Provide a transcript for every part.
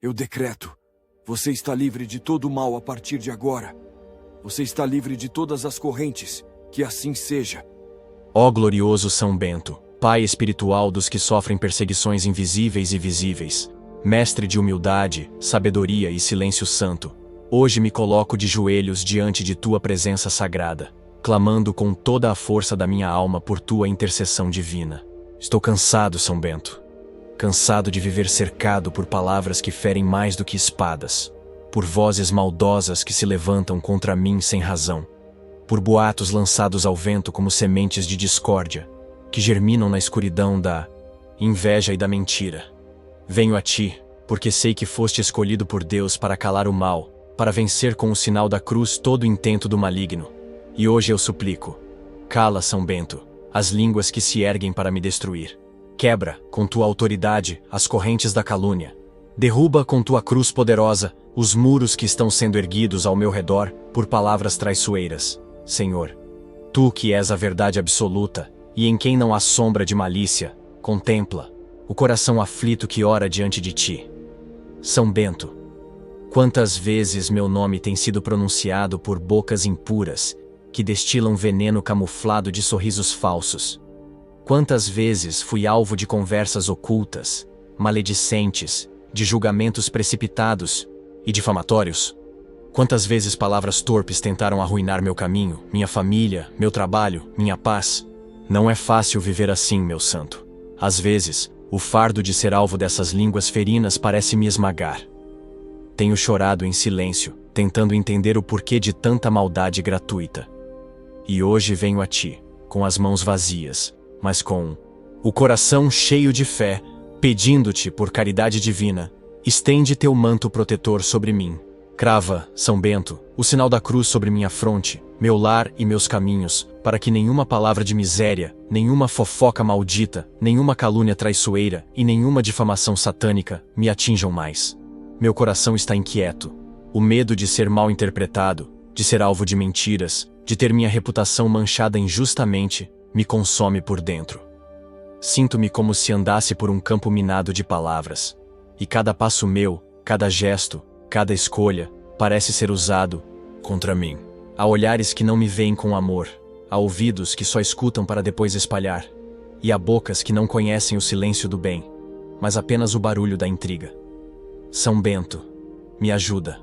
Eu decreto: você está livre de todo o mal a partir de agora. Você está livre de todas as correntes. Que assim seja. Ó glorioso São Bento, Pai espiritual dos que sofrem perseguições invisíveis e visíveis, mestre de humildade, sabedoria e silêncio santo, hoje me coloco de joelhos diante de tua presença sagrada, clamando com toda a força da minha alma por tua intercessão divina. Estou cansado, São Bento. Cansado de viver cercado por palavras que ferem mais do que espadas, por vozes maldosas que se levantam contra mim sem razão, por boatos lançados ao vento como sementes de discórdia, que germinam na escuridão da inveja e da mentira. Venho a ti, porque sei que foste escolhido por Deus para calar o mal, para vencer com o sinal da cruz todo o intento do maligno. E hoje eu suplico: cala, São Bento, as línguas que se erguem para me destruir. Quebra, com tua autoridade, as correntes da calúnia. Derruba com tua cruz poderosa os muros que estão sendo erguidos ao meu redor por palavras traiçoeiras. Senhor, tu que és a verdade absoluta e em quem não há sombra de malícia, contempla o coração aflito que ora diante de ti. São Bento, quantas vezes meu nome tem sido pronunciado por bocas impuras que destilam veneno camuflado de sorrisos falsos. Quantas vezes fui alvo de conversas ocultas, maledicentes, de julgamentos precipitados e difamatórios. Quantas vezes palavras torpes tentaram arruinar meu caminho, minha família, meu trabalho, minha paz. Não é fácil viver assim, meu santo. Às vezes, o fardo de ser alvo dessas línguas ferinas parece me esmagar. Tenho chorado em silêncio, tentando entender o porquê de tanta maldade gratuita. E hoje venho a ti, com as mãos vazias, mas com o coração cheio de fé, pedindo-te, por caridade divina, estende teu manto protetor sobre mim. Crava, São Bento, o sinal da cruz sobre minha fronte, meu lar e meus caminhos, para que nenhuma palavra de miséria, nenhuma fofoca maldita, nenhuma calúnia traiçoeira e nenhuma difamação satânica me atinjam mais. Meu coração está inquieto. O medo de ser mal interpretado, de ser alvo de mentiras, de ter minha reputação manchada injustamente, me consome por dentro. Sinto-me como se andasse por um campo minado de palavras, e cada passo meu, cada gesto, cada escolha, parece ser usado contra mim. Há olhares que não me veem com amor, há ouvidos que só escutam para depois espalhar, e há bocas que não conhecem o silêncio do bem, mas apenas o barulho da intriga. São Bento, me ajuda.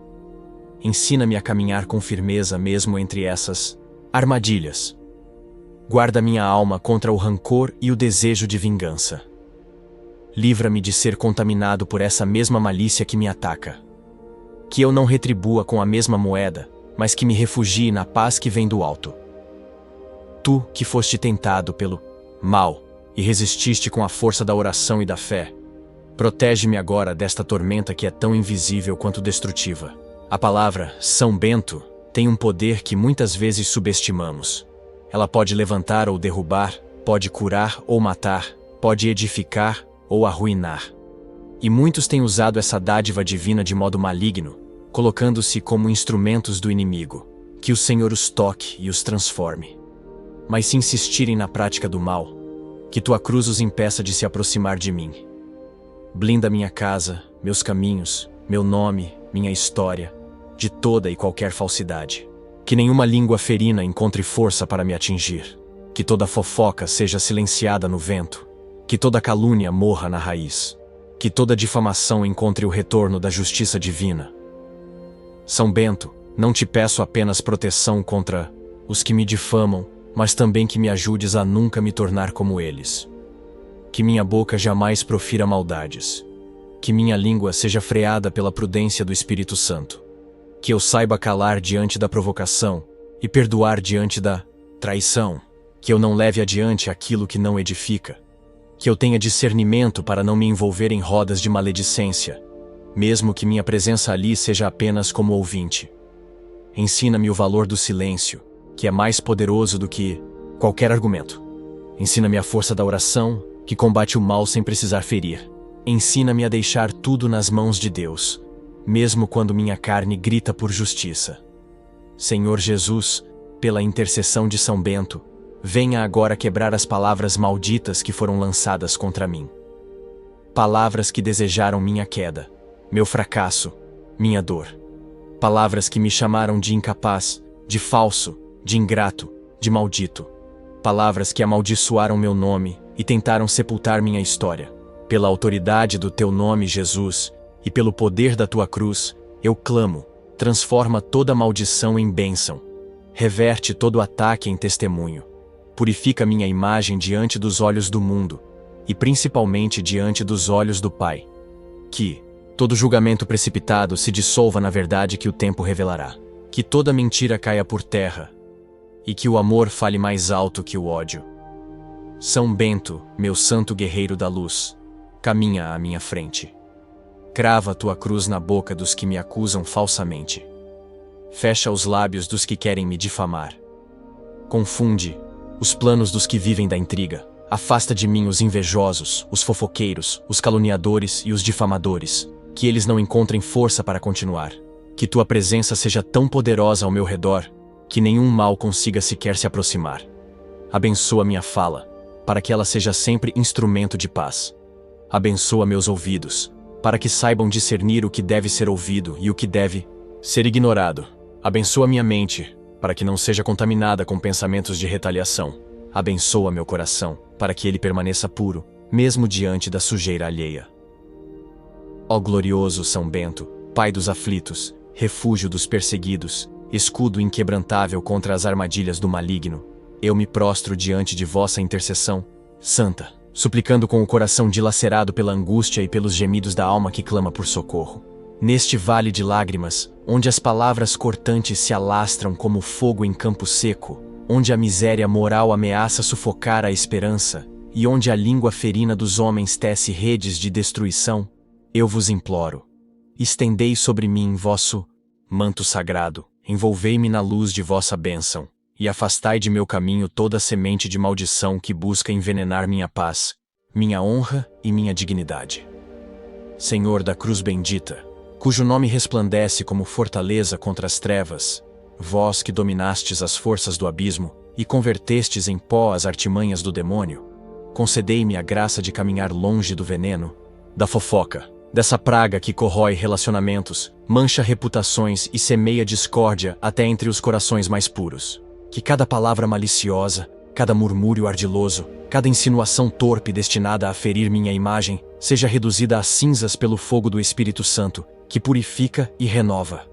Ensina-me a caminhar com firmeza mesmo entre essas armadilhas. Guarda minha alma contra o rancor e o desejo de vingança. Livra-me de ser contaminado por essa mesma malícia que me ataca. Que eu não retribua com a mesma moeda, mas que me refugie na paz que vem do alto. Tu, que foste tentado pelo mal e resististe com a força da oração e da fé, protege-me agora desta tormenta que é tão invisível quanto destrutiva. A palavra São Bento tem um poder que muitas vezes subestimamos. Ela pode levantar ou derrubar, pode curar ou matar, pode edificar ou arruinar. E muitos têm usado essa dádiva divina de modo maligno, colocando-se como instrumentos do inimigo. Que o Senhor os toque e os transforme. Mas se insistirem na prática do mal, que tua cruz os impeça de se aproximar de mim. Blinda minha casa, meus caminhos, meu nome, minha história, de toda e qualquer falsidade. Que nenhuma língua ferina encontre força para me atingir. Que toda fofoca seja silenciada no vento. Que toda calúnia morra na raiz. Que toda difamação encontre o retorno da justiça divina. São Bento, não te peço apenas proteção contra os que me difamam, mas também que me ajudes a nunca me tornar como eles. Que minha boca jamais profira maldades. Que minha língua seja freada pela prudência do Espírito Santo. Que eu saiba calar diante da provocação e perdoar diante da traição. Que eu não leve adiante aquilo que não edifica. Que eu tenha discernimento para não me envolver em rodas de maledicência, mesmo que minha presença ali seja apenas como ouvinte. Ensina-me o valor do silêncio, que é mais poderoso do que qualquer argumento. Ensina-me a força da oração, que combate o mal sem precisar ferir. Ensina-me a deixar tudo nas mãos de Deus, mesmo quando minha carne grita por justiça. Senhor Jesus, pela intercessão de São Bento, venha agora quebrar as palavras malditas que foram lançadas contra mim. Palavras que desejaram minha queda, meu fracasso, minha dor. Palavras que me chamaram de incapaz, de falso, de ingrato, de maldito. Palavras que amaldiçoaram meu nome e tentaram sepultar minha história. Pela autoridade do teu nome, Jesus, e pelo poder da tua cruz, eu clamo, transforma toda maldição em bênção. Reverte todo ataque em testemunho. Purifica minha imagem diante dos olhos do mundo, e principalmente diante dos olhos do Pai. Que todo julgamento precipitado se dissolva na verdade que o tempo revelará. Que toda mentira caia por terra, e que o amor fale mais alto que o ódio. São Bento, meu santo guerreiro da luz, caminha à minha frente. Crava tua cruz na boca dos que me acusam falsamente. Fecha os lábios dos que querem me difamar. Confunde os planos dos que vivem da intriga. Afasta de mim os invejosos, os fofoqueiros, os caluniadores e os difamadores, que eles não encontrem força para continuar. Que tua presença seja tão poderosa ao meu redor, que nenhum mal consiga sequer se aproximar. Abençoa minha fala, para que ela seja sempre instrumento de paz. Abençoa meus ouvidos, para que saibam discernir o que deve ser ouvido e o que deve ser ignorado. Abençoa minha mente, para que não seja contaminada com pensamentos de retaliação. Abençoa meu coração, para que ele permaneça puro, mesmo diante da sujeira alheia. Ó glorioso São Bento, Pai dos aflitos, refúgio dos perseguidos, escudo inquebrantável contra as armadilhas do maligno, eu me prostro diante de vossa intercessão, santa, suplicando com o coração dilacerado pela angústia e pelos gemidos da alma que clama por socorro. Neste vale de lágrimas, onde as palavras cortantes se alastram como fogo em campo seco, onde a miséria moral ameaça sufocar a esperança, e onde a língua ferina dos homens tece redes de destruição, eu vos imploro. Estendei sobre mim vosso manto sagrado, envolvei-me na luz de vossa bênção, e afastai de meu caminho toda semente de maldição que busca envenenar minha paz, minha honra e minha dignidade. Senhor da cruz bendita, cujo nome resplandece como fortaleza contra as trevas, vós que dominastes as forças do abismo e convertestes em pó as artimanhas do demônio, concedei-me a graça de caminhar longe do veneno, da fofoca, dessa praga que corrói relacionamentos, mancha reputações e semeia discórdia até entre os corações mais puros. Que cada palavra maliciosa, cada murmúrio ardiloso, cada insinuação torpe destinada a ferir minha imagem, seja reduzida a cinzas pelo fogo do Espírito Santo, que purifica e renova.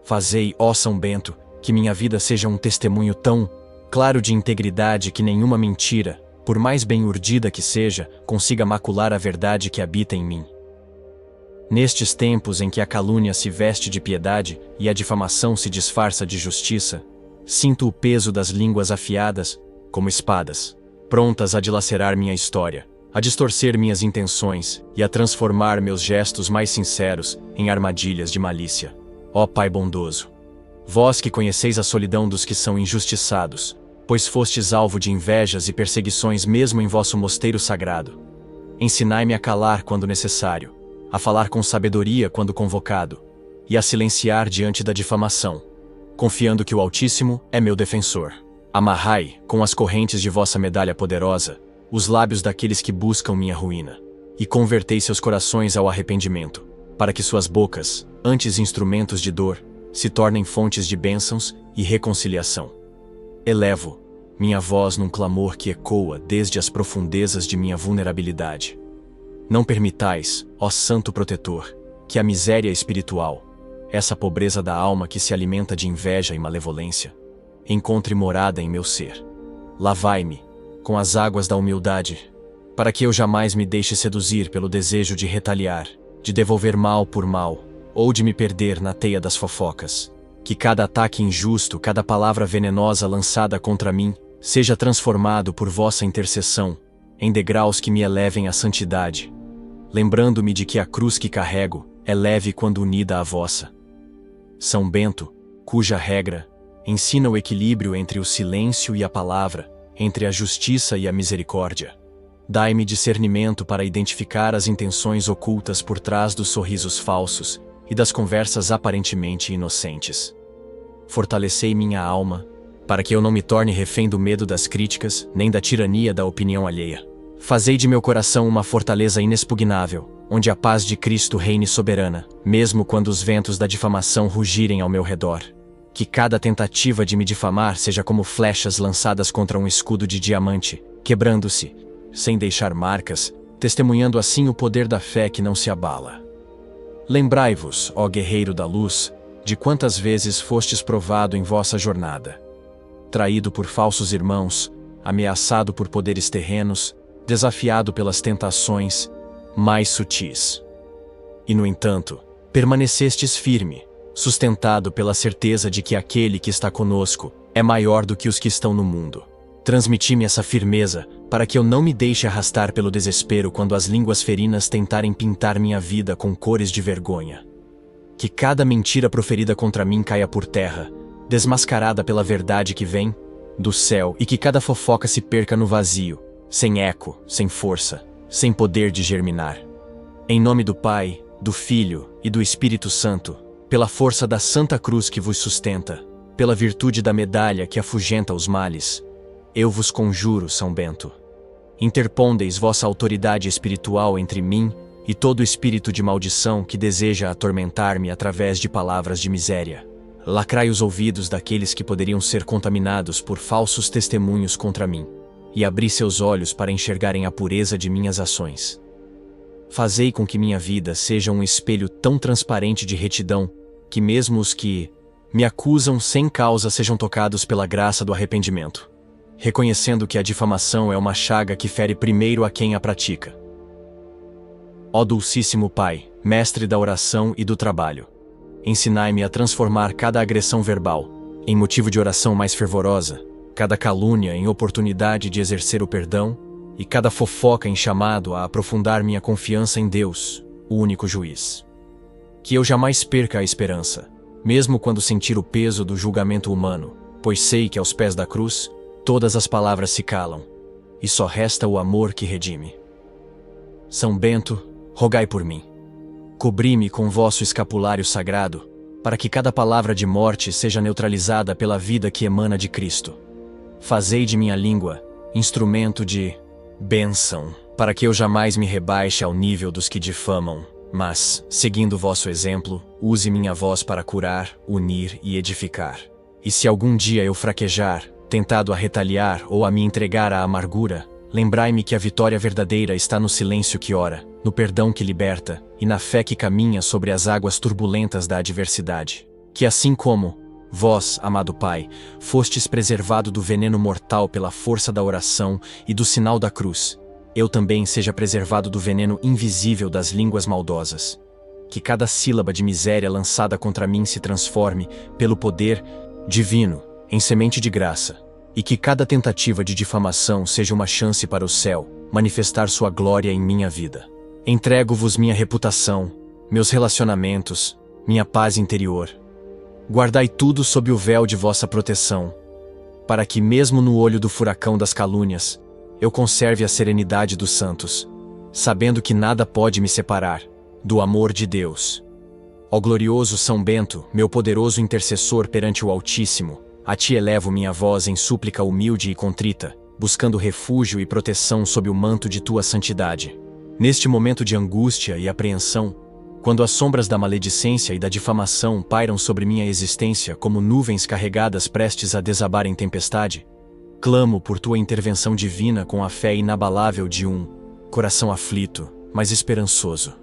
Fazei, ó São Bento, que minha vida seja um testemunho tão claro de integridade que nenhuma mentira, por mais bem urdida que seja, consiga macular a verdade que habita em mim. Nestes tempos em que a calúnia se veste de piedade e a difamação se disfarça de justiça, sinto o peso das línguas afiadas, como espadas, prontas a dilacerar minha história, a distorcer minhas intenções e a transformar meus gestos mais sinceros em armadilhas de malícia. Ó Pai bondoso, vós que conheceis a solidão dos que são injustiçados, pois fostes alvo de invejas e perseguições mesmo em vosso mosteiro sagrado, ensinai-me a calar quando necessário, a falar com sabedoria quando convocado, e a silenciar diante da difamação, confiando que o Altíssimo é meu defensor. Amarrai, com as correntes de vossa medalha poderosa, os lábios daqueles que buscam minha ruína, e convertei seus corações ao arrependimento, para que suas bocas, antes instrumentos de dor, se tornem fontes de bênçãos e reconciliação. Elevo minha voz num clamor que ecoa desde as profundezas de minha vulnerabilidade. Não permitais, ó Santo Protetor, que a miséria espiritual, essa pobreza da alma que se alimenta de inveja e malevolência, encontre morada em meu ser. Lavai-me com as águas da humildade, para que eu jamais me deixe seduzir pelo desejo de retaliar, de devolver mal por mal, ou de me perder na teia das fofocas. Que cada ataque injusto, cada palavra venenosa lançada contra mim, seja transformado por vossa intercessão em degraus que me elevem à santidade, lembrando-me de que a cruz que carrego é leve quando unida à vossa. São Bento, cuja regra ensina o equilíbrio entre o silêncio e a palavra, entre a justiça e a misericórdia. Dai-me discernimento para identificar as intenções ocultas por trás dos sorrisos falsos e das conversas aparentemente inocentes. Fortalecei minha alma, para que eu não me torne refém do medo das críticas, nem da tirania da opinião alheia. Fazei de meu coração uma fortaleza inexpugnável, onde a paz de Cristo reine soberana, mesmo quando os ventos da difamação rugirem ao meu redor. Que cada tentativa de me difamar seja como flechas lançadas contra um escudo de diamante, quebrando-se, sem deixar marcas, testemunhando assim o poder da fé que não se abala. Lembrai-vos, ó guerreiro da luz, de quantas vezes fostes provado em vossa jornada. Traído por falsos irmãos, ameaçado por poderes terrenos, desafiado pelas tentações mais sutis. E, no entanto, permanecestes firme, sustentado pela certeza de que aquele que está conosco é maior do que os que estão no mundo. Transmiti-me essa firmeza para que eu não me deixe arrastar pelo desespero quando as línguas ferinas tentarem pintar minha vida com cores de vergonha. Que cada mentira proferida contra mim caia por terra, desmascarada pela verdade que vem do céu, e que cada fofoca se perca no vazio, sem eco, sem força, sem poder de germinar. Em nome do Pai, do Filho e do Espírito Santo, pela força da Santa Cruz que vos sustenta, pela virtude da medalha que afugenta os males, eu vos conjuro, São Bento. Interpondeis vossa autoridade espiritual entre mim e todo espírito de maldição que deseja atormentar-me através de palavras de miséria. Lacrai os ouvidos daqueles que poderiam ser contaminados por falsos testemunhos contra mim, e abri seus olhos para enxergarem a pureza de minhas ações. Fazei com que minha vida seja um espelho tão transparente de retidão, que mesmo os que me acusam sem causa sejam tocados pela graça do arrependimento, reconhecendo que a difamação é uma chaga que fere primeiro a quem a pratica. Ó Dulcíssimo Pai, mestre da oração e do trabalho, ensinai-me a transformar cada agressão verbal em motivo de oração mais fervorosa, cada calúnia em oportunidade de exercer o perdão e cada fofoca em chamado a aprofundar minha confiança em Deus, o único juiz. Que eu jamais perca a esperança, mesmo quando sentir o peso do julgamento humano, pois sei que aos pés da cruz todas as palavras se calam, e só resta o amor que redime. São Bento, rogai por mim. Cobri-me com vosso escapulário sagrado, para que cada palavra de morte seja neutralizada pela vida que emana de Cristo. Fazei de minha língua instrumento de bênção, para que eu jamais me rebaixe ao nível dos que difamam, mas, seguindo vosso exemplo, use minha voz para curar, unir e edificar. E se algum dia eu fraquejar, tentado a retaliar ou a me entregar à amargura, lembrai-me que a vitória verdadeira está no silêncio que ora, no perdão que liberta e na fé que caminha sobre as águas turbulentas da adversidade. Que assim como vós, amado Pai, fostes preservado do veneno mortal pela força da oração e do sinal da cruz, eu também seja preservado do veneno invisível das línguas maldosas. Que cada sílaba de miséria lançada contra mim se transforme, pelo poder divino, em semente de graça, e que cada tentativa de difamação seja uma chance para o céu manifestar sua glória em minha vida. Entrego-vos minha reputação, meus relacionamentos, minha paz interior. Guardai tudo sob o véu de vossa proteção, para que mesmo no olho do furacão das calúnias, eu conserve a serenidade dos santos, sabendo que nada pode me separar do amor de Deus. Ó glorioso São Bento, meu poderoso intercessor perante o Altíssimo, a ti elevo minha voz em súplica humilde e contrita, buscando refúgio e proteção sob o manto de tua santidade. Neste momento de angústia e apreensão, quando as sombras da maledicência e da difamação pairam sobre minha existência como nuvens carregadas prestes a desabar em tempestade, clamo por tua intervenção divina com a fé inabalável de um coração aflito, mas esperançoso.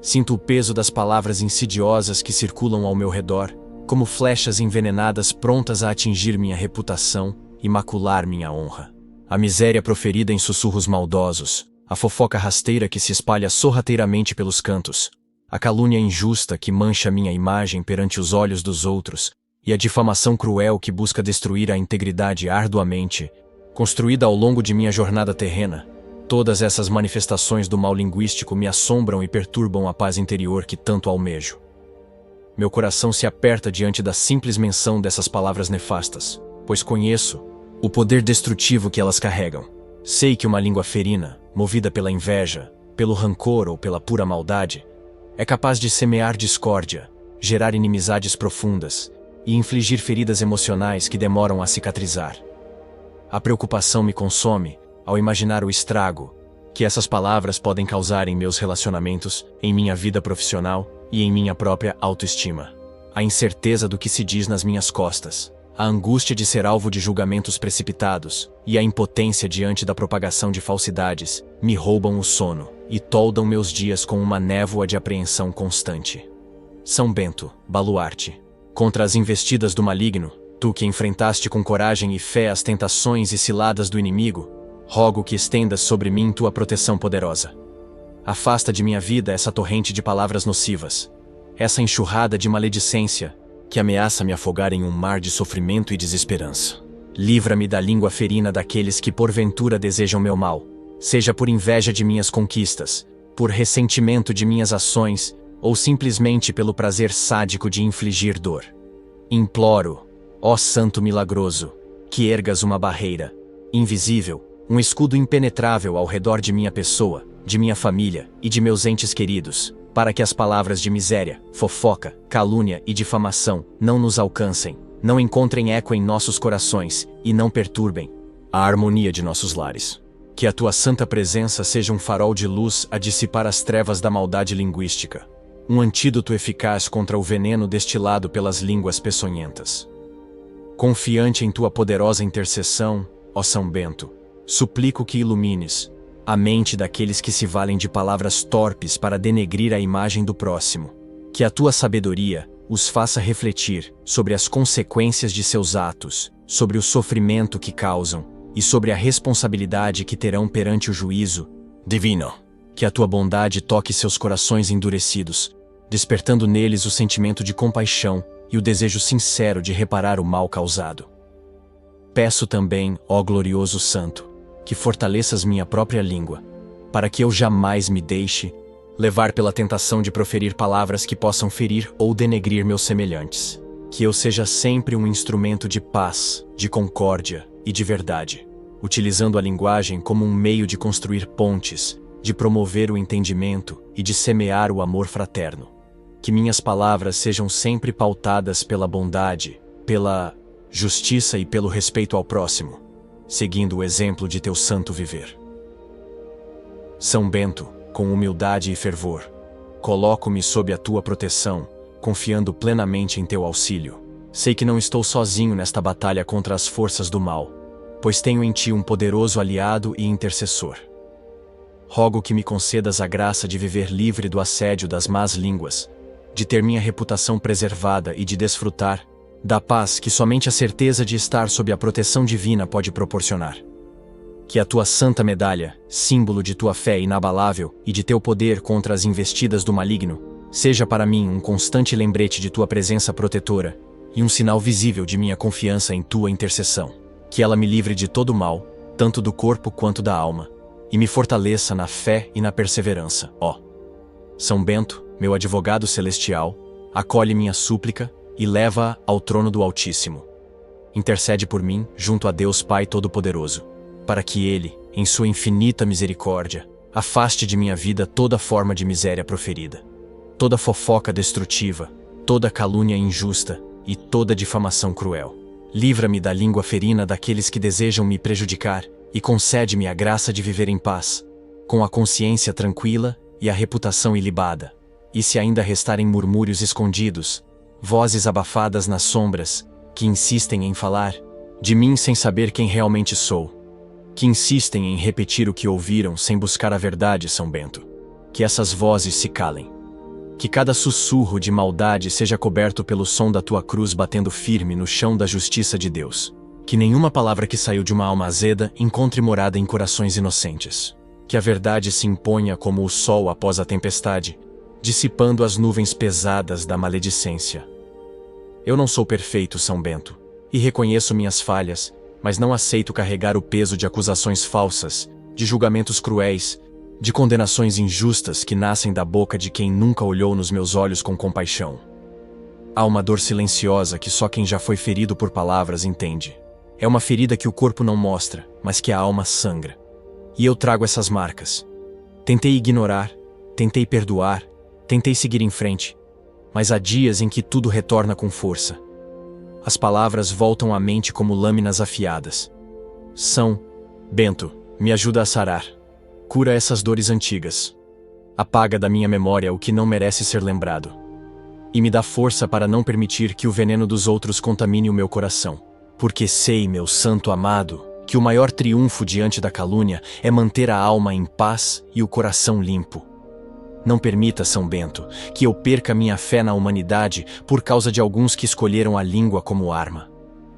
Sinto o peso das palavras insidiosas que circulam ao meu redor, como flechas envenenadas prontas a atingir minha reputação e macular minha honra. A miséria proferida em sussurros maldosos, a fofoca rasteira que se espalha sorrateiramente pelos cantos, a calúnia injusta que mancha minha imagem perante os olhos dos outros, e a difamação cruel que busca destruir a integridade arduamente, construída ao longo de minha jornada terrena, todas essas manifestações do mal linguístico me assombram e perturbam a paz interior que tanto almejo. Meu coração se aperta diante da simples menção dessas palavras nefastas, pois conheço o poder destrutivo que elas carregam. Sei que uma língua ferina, movida pela inveja, pelo rancor ou pela pura maldade, é capaz de semear discórdia, gerar inimizades profundas e infligir feridas emocionais que demoram a cicatrizar. A preocupação me consome ao imaginar o estrago que essas palavras podem causar em meus relacionamentos, em minha vida profissional e em minha própria autoestima. A incerteza do que se diz nas minhas costas, a angústia de ser alvo de julgamentos precipitados e a impotência diante da propagação de falsidades me roubam o sono e toldam meus dias com uma névoa de apreensão constante. São Bento, baluarte. Contra as investidas do maligno, tu que enfrentaste com coragem e fé as tentações e ciladas do inimigo, rogo que estendas sobre mim tua proteção poderosa. Afasta de minha vida essa torrente de palavras nocivas, essa enxurrada de maledicência que ameaça me afogar em um mar de sofrimento e desesperança. Livra-me da língua ferina daqueles que porventura desejam meu mal, seja por inveja de minhas conquistas, por ressentimento de minhas ações, ou simplesmente pelo prazer sádico de infligir dor. Imploro, ó Santo milagroso, que ergas uma barreira, invisível, um escudo impenetrável ao redor de minha pessoa, de minha família e de meus entes queridos, para que as palavras de miséria, fofoca, calúnia e difamação não nos alcancem, não encontrem eco em nossos corações e não perturbem a harmonia de nossos lares. Que a tua santa presença seja um farol de luz a dissipar as trevas da maldade linguística, um antídoto eficaz contra o veneno destilado pelas línguas peçonhentas. Confiante em tua poderosa intercessão, ó São Bento, suplico que ilumines a mente daqueles que se valem de palavras torpes para denegrir a imagem do próximo. Que a tua sabedoria os faça refletir sobre as consequências de seus atos, sobre o sofrimento que causam e sobre a responsabilidade que terão perante o juízo divino. Que a tua bondade toque seus corações endurecidos, despertando neles o sentimento de compaixão e o desejo sincero de reparar o mal causado. Peço também, ó glorioso Santo, que fortaleças minha própria língua, para que eu jamais me deixe levar pela tentação de proferir palavras que possam ferir ou denegrir meus semelhantes. Que eu seja sempre um instrumento de paz, de concórdia e de verdade, utilizando a linguagem como um meio de construir pontes, de promover o entendimento e de semear o amor fraterno. Que minhas palavras sejam sempre pautadas pela bondade, pela justiça e pelo respeito ao próximo, seguindo o exemplo de teu santo viver. São Bento, com humildade e fervor, coloco-me sob a tua proteção, confiando plenamente em teu auxílio. Sei que não estou sozinho nesta batalha contra as forças do mal, pois tenho em ti um poderoso aliado e intercessor. Rogo que me concedas a graça de viver livre do assédio das más línguas, de ter minha reputação preservada e de desfrutar da paz que somente a certeza de estar sob a proteção divina pode proporcionar. Que a tua santa medalha, símbolo de tua fé inabalável e de teu poder contra as investidas do maligno, seja para mim um constante lembrete de tua presença protetora e um sinal visível de minha confiança em tua intercessão. Que ela me livre de todo mal, tanto do corpo quanto da alma, e me fortaleça na fé e na perseverança, ó São Bento, meu advogado celestial, acolhe minha súplica e leva-a ao trono do Altíssimo. Intercede por mim junto a Deus Pai Todo-Poderoso, para que Ele, em sua infinita misericórdia, afaste de minha vida toda forma de miséria proferida, toda fofoca destrutiva, toda calúnia injusta e toda difamação cruel. Livra-me da língua ferina daqueles que desejam me prejudicar e concede-me a graça de viver em paz, com a consciência tranquila e a reputação ilibada. E se ainda restarem murmúrios escondidos, vozes abafadas nas sombras, que insistem em falar de mim sem saber quem realmente sou, que insistem em repetir o que ouviram sem buscar a verdade, São Bento, que essas vozes se calem. Que cada sussurro de maldade seja coberto pelo som da tua cruz batendo firme no chão da justiça de Deus. Que nenhuma palavra que saiu de uma alma azeda encontre morada em corações inocentes. Que a verdade se imponha como o sol após a tempestade, dissipando as nuvens pesadas da maledicência. Eu não sou perfeito, São Bento, e reconheço minhas falhas, mas não aceito carregar o peso de acusações falsas, de julgamentos cruéis, de condenações injustas que nascem da boca de quem nunca olhou nos meus olhos com compaixão. Há uma dor silenciosa que só quem já foi ferido por palavras entende. É uma ferida que o corpo não mostra, mas que a alma sangra. E eu trago essas marcas. Tentei ignorar, tentei perdoar, tentei seguir em frente, mas há dias em que tudo retorna com força. As palavras voltam à mente como lâminas afiadas. São Bento, me ajuda a sarar. Cura essas dores antigas. Apaga da minha memória o que não merece ser lembrado. E me dá força para não permitir que o veneno dos outros contamine o meu coração. Porque sei, meu santo amado, que o maior triunfo diante da calúnia é manter a alma em paz e o coração limpo. Não permita, São Bento, que eu perca minha fé na humanidade por causa de alguns que escolheram a língua como arma.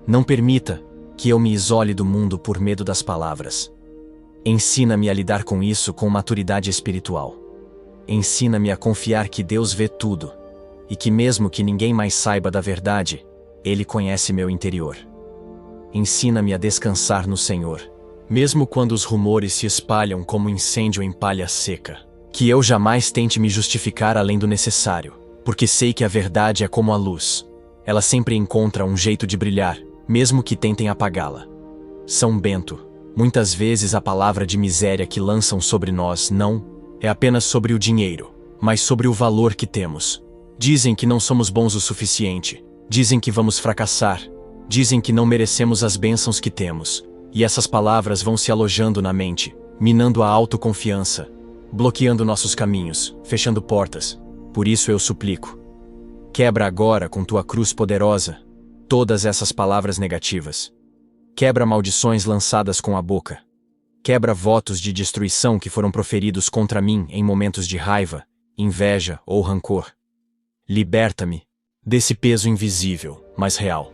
Não permita que eu me isole do mundo por medo das palavras. Ensina-me a lidar com isso com maturidade espiritual. Ensina-me a confiar que Deus vê tudo, e que mesmo que ninguém mais saiba da verdade, Ele conhece meu interior. Ensina-me a descansar no Senhor, mesmo quando os rumores se espalham como incêndio em palha seca. Que eu jamais tente me justificar além do necessário, porque sei que a verdade é como a luz. Ela sempre encontra um jeito de brilhar, mesmo que tentem apagá-la. São Bento, muitas vezes a palavra de miséria que lançam sobre nós não é apenas sobre o dinheiro, mas sobre o valor que temos. Dizem que não somos bons o suficiente, dizem que vamos fracassar, dizem que não merecemos as bênçãos que temos, e essas palavras vão se alojando na mente, minando a autoconfiança, bloqueando nossos caminhos, fechando portas. Por isso eu suplico. Quebra agora com tua cruz poderosa todas essas palavras negativas. Quebra maldições lançadas com a boca. Quebra votos de destruição que foram proferidos contra mim em momentos de raiva, inveja ou rancor. Liberta-me desse peso invisível, mas real.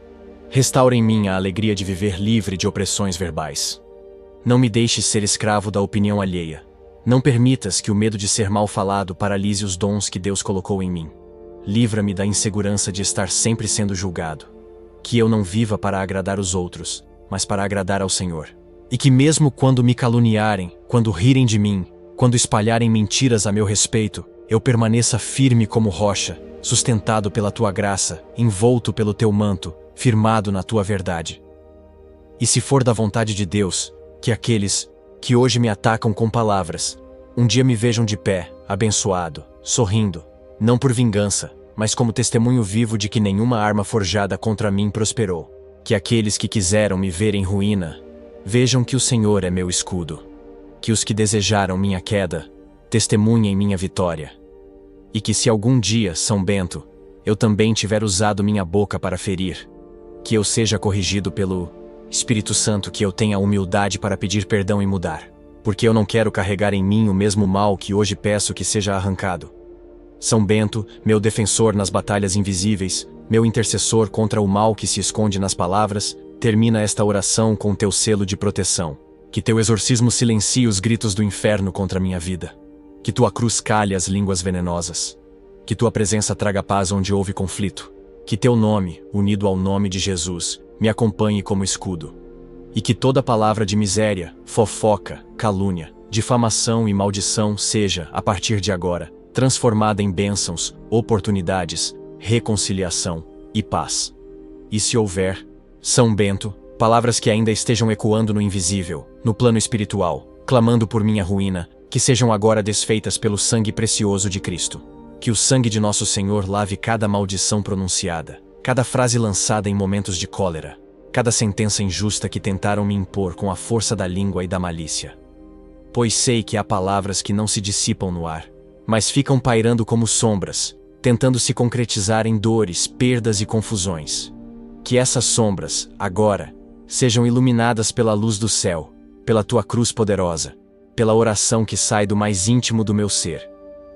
Restaura em mim a alegria de viver livre de opressões verbais. Não me deixes ser escravo da opinião alheia. Não permitas que o medo de ser mal falado paralise os dons que Deus colocou em mim. Livra-me da insegurança de estar sempre sendo julgado. Que eu não viva para agradar os outros, mas para agradar ao Senhor. E que mesmo quando me caluniarem, quando rirem de mim, quando espalharem mentiras a meu respeito, eu permaneça firme como rocha, sustentado pela tua graça, envolto pelo teu manto, firmado na tua verdade. E se for da vontade de Deus, que aqueles que hoje me atacam com palavras, um dia me vejam de pé, abençoado, sorrindo, não por vingança, mas como testemunho vivo de que nenhuma arma forjada contra mim prosperou. Que aqueles que quiseram me ver em ruína, vejam que o Senhor é meu escudo. Que os que desejaram minha queda, testemunhem minha vitória. E que se algum dia, São Bento, eu também tiver usado minha boca para ferir, que eu seja corrigido pelo Espírito Santo, que eu tenha humildade para pedir perdão e mudar, porque eu não quero carregar em mim o mesmo mal que hoje peço que seja arrancado. São Bento, meu defensor nas batalhas invisíveis, meu intercessor contra o mal que se esconde nas palavras, termina esta oração com teu selo de proteção. Que teu exorcismo silencie os gritos do inferno contra minha vida. Que tua cruz calhe as línguas venenosas. Que tua presença traga paz onde houve conflito. Que teu nome, unido ao nome de Jesus, me acompanhe como escudo. E que toda palavra de miséria, fofoca, calúnia, difamação e maldição seja, a partir de agora, transformada em bênçãos, oportunidades, reconciliação e paz. E se houver, São Bento, palavras que ainda estejam ecoando no invisível, no plano espiritual, clamando por minha ruína, que sejam agora desfeitas pelo sangue precioso de Cristo. Que o sangue de nosso Senhor lave cada maldição pronunciada, cada frase lançada em momentos de cólera, cada sentença injusta que tentaram me impor com a força da língua e da malícia. Pois sei que há palavras que não se dissipam no ar, mas ficam pairando como sombras, tentando se concretizar em dores, perdas e confusões. Que essas sombras, agora, sejam iluminadas pela luz do céu, pela tua cruz poderosa, pela oração que sai do mais íntimo do meu ser,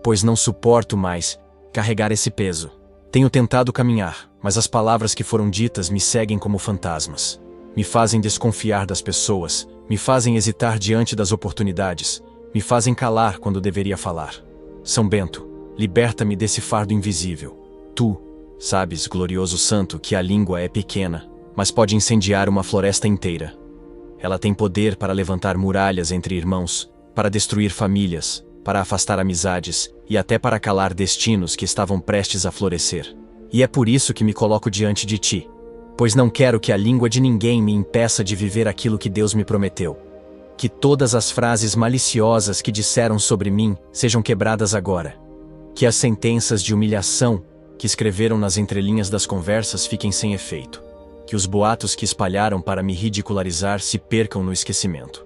pois não suporto mais carregar esse peso. Tenho tentado caminhar, mas as palavras que foram ditas me seguem como fantasmas. Me fazem desconfiar das pessoas, me fazem hesitar diante das oportunidades, me fazem calar quando deveria falar. São Bento, liberta-me desse fardo invisível. Tu, sabes, glorioso santo, que a língua é pequena, mas pode incendiar uma floresta inteira. Ela tem poder para levantar muralhas entre irmãos, para destruir famílias, para afastar amizades e até para calar destinos que estavam prestes a florescer. E é por isso que me coloco diante de ti, pois não quero que a língua de ninguém me impeça de viver aquilo que Deus me prometeu. Que todas as frases maliciosas que disseram sobre mim sejam quebradas agora. Que as sentenças de humilhação que escreveram nas entrelinhas das conversas fiquem sem efeito. Que os boatos que espalharam para me ridicularizar se percam no esquecimento.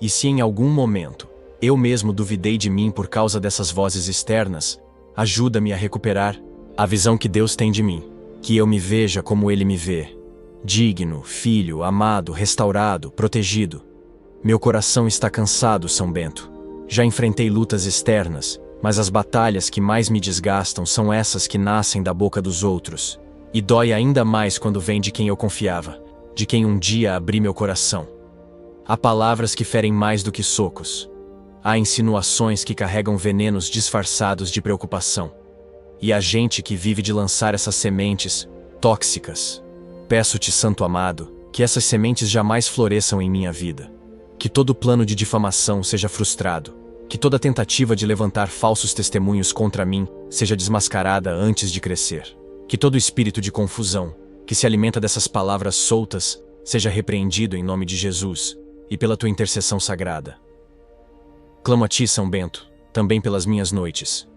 E se em algum momento Eu mesmo duvidei de mim por causa dessas vozes externas. Ajuda-me a recuperar a visão que Deus tem de mim, que eu me veja como Ele me vê. Digno, filho, amado, restaurado, protegido. Meu coração está cansado, São Bento. Já enfrentei lutas externas, mas as batalhas que mais me desgastam são essas que nascem da boca dos outros. E dói ainda mais quando vem de quem eu confiava, de quem um dia abri meu coração. Há palavras que ferem mais do que socos. Há insinuações que carregam venenos disfarçados de preocupação. E há gente que vive de lançar essas sementes tóxicas. Peço-te, Santo Amado, que essas sementes jamais floresçam em minha vida. Que todo plano de difamação seja frustrado. Que toda tentativa de levantar falsos testemunhos contra mim seja desmascarada antes de crescer. Que todo espírito de confusão, que se alimenta dessas palavras soltas, seja repreendido em nome de Jesus e pela tua intercessão sagrada. Clamo a ti, São Bento, também pelas minhas noites.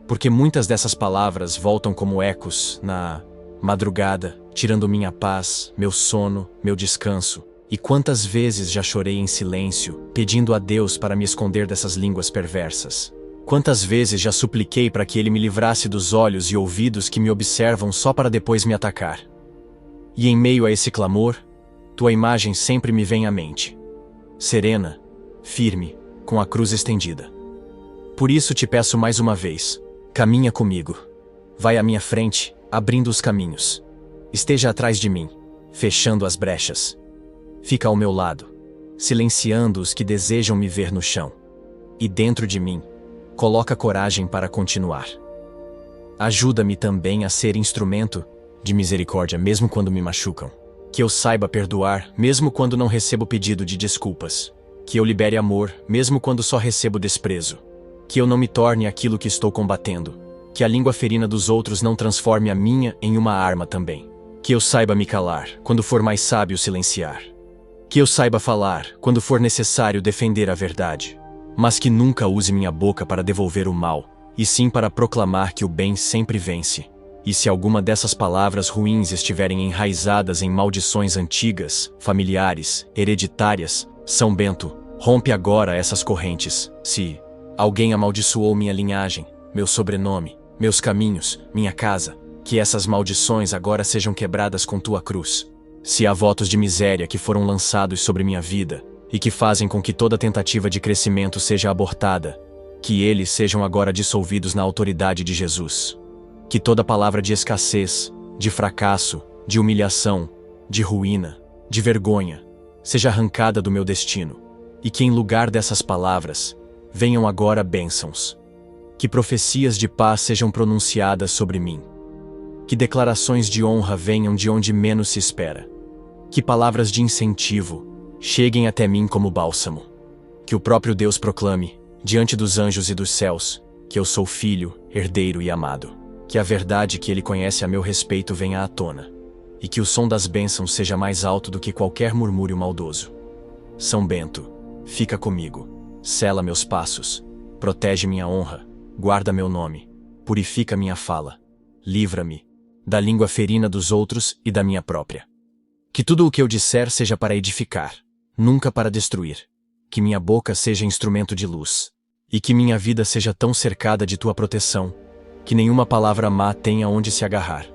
Porque muitas dessas palavras voltam como ecos na madrugada, tirando minha paz, meu sono, meu descanso. E quantas vezes já chorei em silêncio, pedindo a Deus para me esconder dessas línguas perversas. Quantas vezes já supliquei para que Ele me livrasse dos olhos e ouvidos que me observam só para depois me atacar. E em meio a esse clamor, tua imagem sempre me vem à mente. Serena, firme, com a cruz estendida. Por isso te peço mais uma vez, caminha comigo. Vai à minha frente, abrindo os caminhos. Esteja atrás de mim, fechando as brechas. Fica ao meu lado, silenciando os que desejam me ver no chão. E dentro de mim, coloca coragem para continuar. Ajuda-me também a ser instrumento de misericórdia mesmo quando me machucam. Que eu saiba perdoar mesmo quando não recebo pedido de desculpas. Que eu libere amor mesmo quando só recebo desprezo. Que eu não me torne aquilo que estou combatendo. Que a língua ferina dos outros não transforme a minha em uma arma também. Que eu saiba me calar quando for mais sábio silenciar. Que eu saiba falar quando for necessário defender a verdade. Mas que nunca use minha boca para devolver o mal, e sim para proclamar que o bem sempre vence. E se alguma dessas palavras ruins estiverem enraizadas em maldições antigas, familiares, hereditárias, São Bento, rompe agora essas correntes. Se alguém amaldiçoou minha linhagem, meu sobrenome, meus caminhos, minha casa, que essas maldições agora sejam quebradas com tua cruz. Se há votos de miséria que foram lançados sobre minha vida, e que fazem com que toda tentativa de crescimento seja abortada, que eles sejam agora dissolvidos na autoridade de Jesus. Que toda palavra de escassez, de fracasso, de humilhação, de ruína, de vergonha, seja arrancada do meu destino, e que em lugar dessas palavras, venham agora bênçãos. Que profecias de paz sejam pronunciadas sobre mim. Que declarações de honra venham de onde menos se espera. Que palavras de incentivo cheguem até mim como bálsamo. Que o próprio Deus proclame, diante dos anjos e dos céus, que eu sou filho, herdeiro e amado. Que a verdade que Ele conhece a meu respeito venha à tona. E que o som das bênçãos seja mais alto do que qualquer murmúrio maldoso. São Bento, fica comigo, sela meus passos, protege minha honra, guarda meu nome, purifica minha fala, livra-me da língua ferina dos outros e da minha própria. Que tudo o que eu disser seja para edificar, nunca para destruir. Que minha boca seja instrumento de luz. E que minha vida seja tão cercada de tua proteção, que nenhuma palavra má tenha onde se agarrar.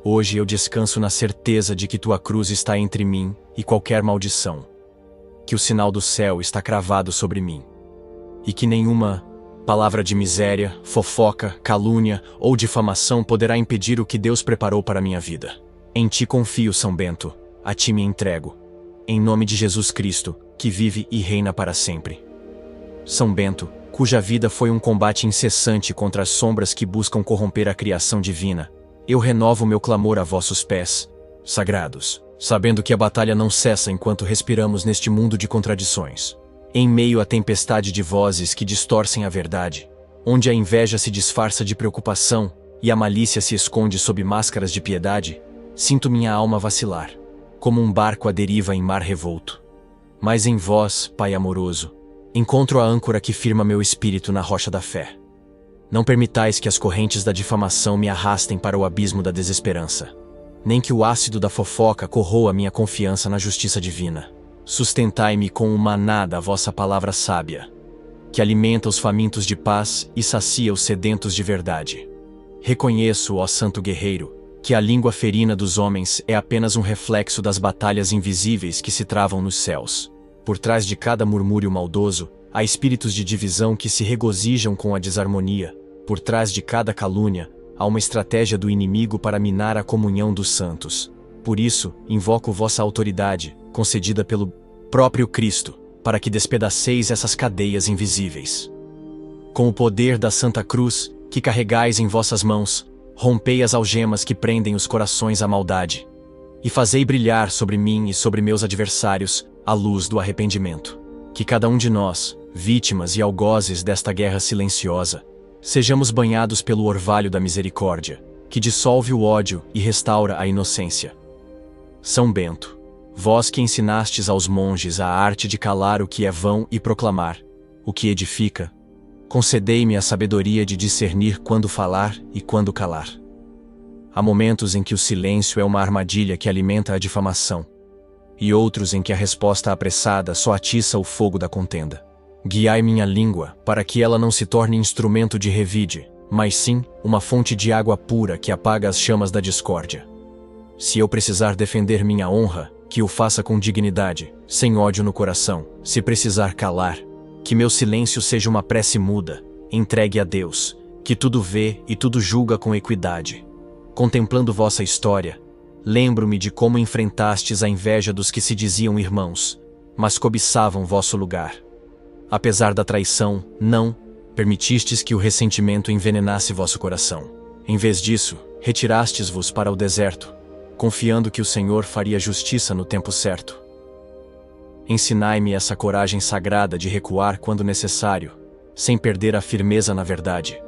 Hoje eu descanso na certeza de que tua cruz está entre mim e qualquer maldição. Que o sinal do céu está cravado sobre mim. E que nenhuma palavra de miséria, fofoca, calúnia ou difamação poderá impedir o que Deus preparou para minha vida. Em ti confio, São Bento, a ti me entrego. Em nome de Jesus Cristo, que vive e reina para sempre. São Bento, cuja vida foi um combate incessante contra as sombras que buscam corromper a criação divina, eu renovo meu clamor a vossos pés, sagrados, sabendo que a batalha não cessa enquanto respiramos neste mundo de contradições. Em meio à tempestade de vozes que distorcem a verdade, onde a inveja se disfarça de preocupação e a malícia se esconde sob máscaras de piedade, sinto minha alma vacilar, como um barco à deriva em mar revolto. Mas em vós, Pai amoroso, encontro a âncora que firma meu espírito na rocha da fé. Não permitais que as correntes da difamação me arrastem para o abismo da desesperança, nem que o ácido da fofoca corroa minha confiança na justiça divina. sustentai-me com o maná da vossa palavra sábia, que alimenta os famintos de paz e sacia os sedentos de verdade. Reconheço, ó santo guerreiro, que a língua ferina dos homens é apenas um reflexo das batalhas invisíveis que se travam nos céus. Por trás de cada murmúrio maldoso, há espíritos de divisão que se regozijam com a desarmonia. Por trás de cada calúnia, há uma estratégia do inimigo para minar a comunhão dos santos. Por isso, invoco vossa autoridade, concedida pelo próprio Cristo, para que despedaceis essas cadeias invisíveis. Com o poder da Santa Cruz, que carregais em vossas mãos, rompei as algemas que prendem os corações à maldade, e fazei brilhar sobre mim e sobre meus adversários a luz do arrependimento. Que cada um de nós, vítimas e algozes desta guerra silenciosa, sejamos banhados pelo orvalho da misericórdia, que dissolve o ódio e restaura a inocência. São Bento, vós que ensinastes aos monges a arte de calar o que é vão e proclamar o que edifica, concedei-me a sabedoria de discernir quando falar e quando calar. Há momentos em que o silêncio é uma armadilha que alimenta a difamação, e outros em que a resposta apressada só atiça o fogo da contenda. Guiai minha língua, para que ela não se torne instrumento de revide, mas sim uma fonte de água pura que apaga as chamas da discórdia. Se eu precisar defender minha honra, que o faça com dignidade, sem ódio no coração. Se precisar calar, que meu silêncio seja uma prece muda, entregue a Deus, que tudo vê e tudo julga com equidade. Contemplando vossa história, lembro-me de como enfrentastes a inveja dos que se diziam irmãos, mas cobiçavam vosso lugar. Apesar da traição, não permitistes que o ressentimento envenenasse vosso coração. Em vez disso, retirastes-vos para o deserto, confiando que o Senhor faria justiça no tempo certo. Ensinai-me essa coragem sagrada de recuar quando necessário, sem perder a firmeza na verdade,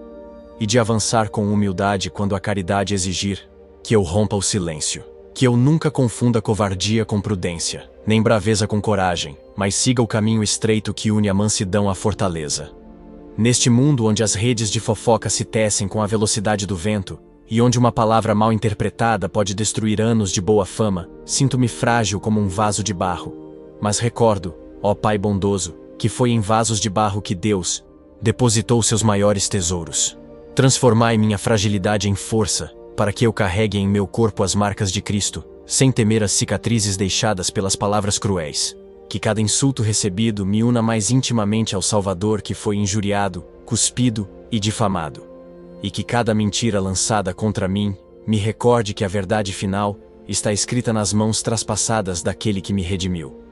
e de avançar com humildade quando a caridade exigir que eu rompa o silêncio, que eu nunca confunda covardia com prudência, nem braveza com coragem, mas siga o caminho estreito que une a mansidão à fortaleza. Neste mundo onde as redes de fofoca se tecem com a velocidade do vento, e onde uma palavra mal interpretada pode destruir anos de boa fama, sinto-me frágil como um vaso de barro. Mas recordo, ó Pai bondoso, que foi em vasos de barro que Deus depositou seus maiores tesouros. Transformai minha fragilidade em força, para que eu carregue em meu corpo as marcas de Cristo, sem temer as cicatrizes deixadas pelas palavras cruéis. Que cada insulto recebido me una mais intimamente ao Salvador que foi injuriado, cuspido e difamado. E que cada mentira lançada contra mim me recorde que a verdade final está escrita nas mãos traspassadas daquele que me redimiu.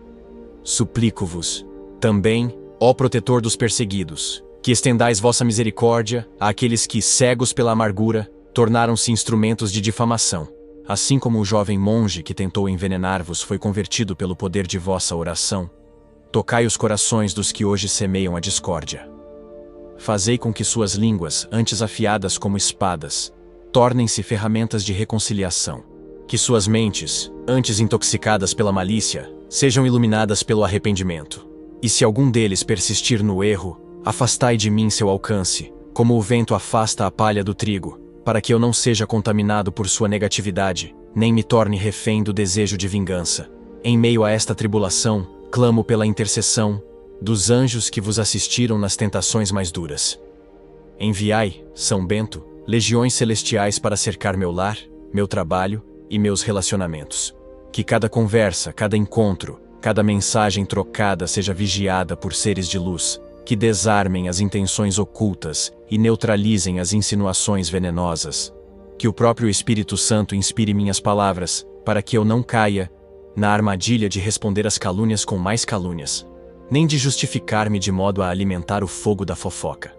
Suplico-vos, também, ó protetor dos perseguidos, que estendais vossa misericórdia àqueles que, cegos pela amargura, tornaram-se instrumentos de difamação, assim como o jovem monge que tentou envenenar-vos foi convertido pelo poder de vossa oração. Tocai os corações dos que hoje semeiam a discórdia. Fazei com que suas línguas, antes afiadas como espadas, tornem-se ferramentas de reconciliação. Que suas mentes, antes intoxicadas pela malícia, sejam iluminadas pelo arrependimento. E se algum deles persistir no erro, afastai de mim seu alcance, como o vento afasta a palha do trigo, para que eu não seja contaminado por sua negatividade, nem me torne refém do desejo de vingança. Em meio a esta tribulação, clamo pela intercessão dos anjos que vos assistiram nas tentações mais duras. Enviai, São Bento, legiões celestiais para cercar meu lar, meu trabalho e meus relacionamentos. Que cada conversa, cada encontro, cada mensagem trocada seja vigiada por seres de luz, que desarmem as intenções ocultas e neutralizem as insinuações venenosas. Que o próprio Espírito Santo inspire minhas palavras, para que eu não caia na armadilha de responder às calúnias com mais calúnias, nem de justificar-me de modo a alimentar o fogo da fofoca.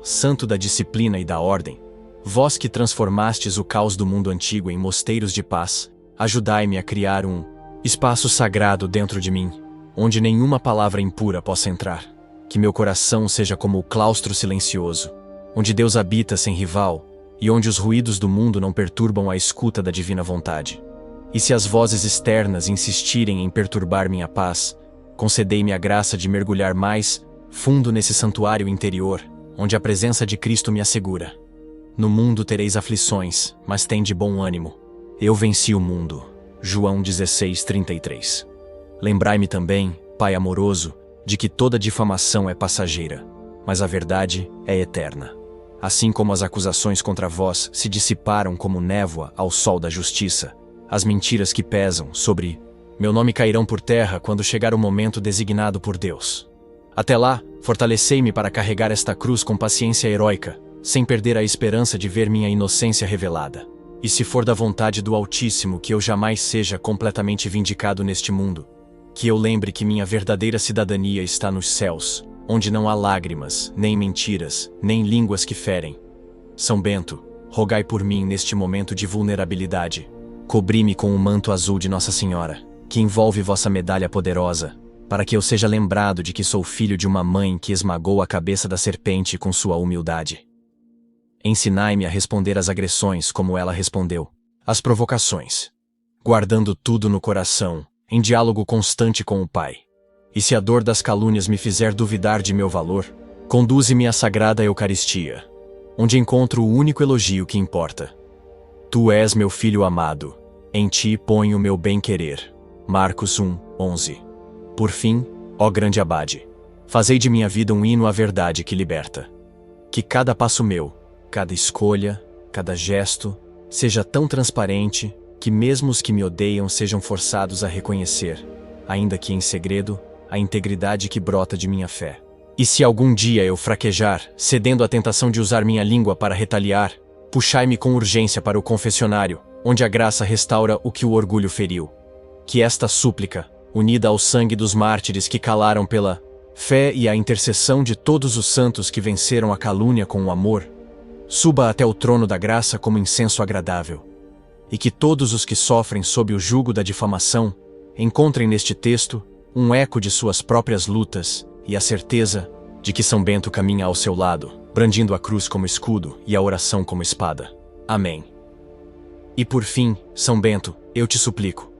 Santo da disciplina e da ordem, vós que transformastes o caos do mundo antigo em mosteiros de paz, ajudai-me a criar um espaço sagrado dentro de mim, onde nenhuma palavra impura possa entrar. Que meu coração seja como o claustro silencioso, onde Deus habita sem rival, e onde os ruídos do mundo não perturbam a escuta da divina vontade. E se as vozes externas insistirem em perturbar minha paz, concedei-me a graça de mergulhar mais fundo nesse santuário interior, onde a presença de Cristo me assegura. No mundo tereis aflições, mas tende bom ânimo. Eu venci o mundo. João 16:33. Lembrai-me também, Pai amoroso, de que toda difamação é passageira, mas a verdade é eterna. Assim como as acusações contra vós se dissiparam como névoa ao sol da justiça, as mentiras que pesam sobre meu nome cairão por terra quando chegar o momento designado por Deus. Até lá, fortalecei-me para carregar esta cruz com paciência heróica, sem perder a esperança de ver minha inocência revelada. E se for da vontade do Altíssimo que eu jamais seja completamente vindicado neste mundo, que eu lembre que minha verdadeira cidadania está nos céus, onde não há lágrimas, nem mentiras, nem línguas que ferem. São Bento, rogai por mim neste momento de vulnerabilidade. Cobri-me com o manto azul de Nossa Senhora, que envolve vossa medalha poderosa, para que eu seja lembrado de que sou filho de uma mãe que esmagou a cabeça da serpente com sua humildade. Ensinai-me a responder às agressões como ela respondeu, às provocações, guardando tudo no coração, em diálogo constante com o Pai. E se a dor das calúnias me fizer duvidar de meu valor, conduze-me à Sagrada Eucaristia, onde encontro o único elogio que importa. Tu és meu filho amado, em ti ponho o meu bem-querer. Marcos 1:11. Por fim, ó grande abade, fazei de minha vida um hino à verdade que liberta. Que cada passo meu, cada escolha, cada gesto, seja tão transparente que mesmo os que me odeiam sejam forçados a reconhecer, ainda que em segredo, a integridade que brota de minha fé. E se algum dia eu fraquejar, cedendo à tentação de usar minha língua para retaliar, puxai-me com urgência para o confessionário, onde a graça restaura o que o orgulho feriu. Que esta súplica, unida ao sangue dos mártires que calaram pela fé e à intercessão de todos os santos que venceram a calúnia com o amor, suba até o trono da graça como incenso agradável. E que todos os que sofrem sob o jugo da difamação encontrem neste texto um eco de suas próprias lutas e a certeza de que São Bento caminha ao seu lado, brandindo a cruz como escudo e a oração como espada. Amém. E por fim, São Bento, eu te suplico,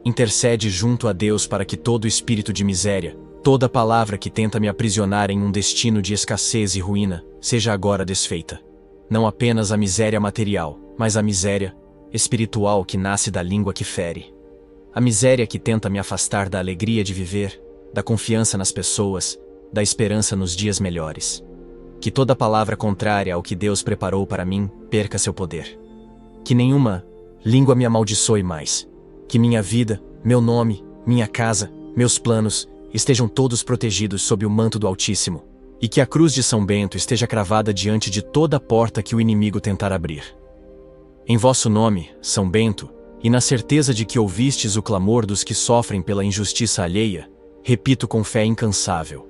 intercede junto a Deus para que todo espírito de miséria, toda palavra que tenta me aprisionar em um destino de escassez e ruína, seja agora desfeita. Não apenas a miséria material, mas a miséria espiritual que nasce da língua que fere. A miséria que tenta me afastar da alegria de viver, da confiança nas pessoas, da esperança nos dias melhores. Que toda palavra contrária ao que Deus preparou para mim perca seu poder. Que nenhuma língua me amaldiçoe mais. Que minha vida, meu nome, minha casa, meus planos estejam todos protegidos sob o manto do Altíssimo. E que a cruz de São Bento esteja cravada diante de toda porta que o inimigo tentar abrir. Em vosso nome, São Bento, e na certeza de que ouvistes o clamor dos que sofrem pela injustiça alheia, repito com fé incansável: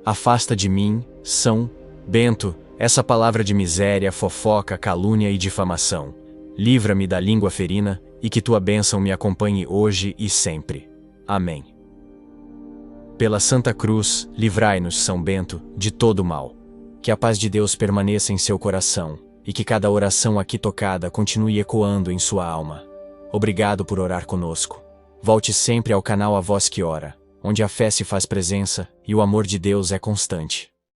afasta de mim, São Bento, essa palavra de miséria, fofoca, calúnia e difamação. Livra-me da língua ferina, e que tua bênção me acompanhe hoje e sempre. Amém. Pela Santa Cruz, livrai-nos, São Bento, de todo mal. Que a paz de Deus permaneça em seu coração, e que cada oração aqui tocada continue ecoando em sua alma. Obrigado por orar conosco. Volte sempre ao canal A Voz que Ora, onde a fé se faz presença e o amor de Deus é constante.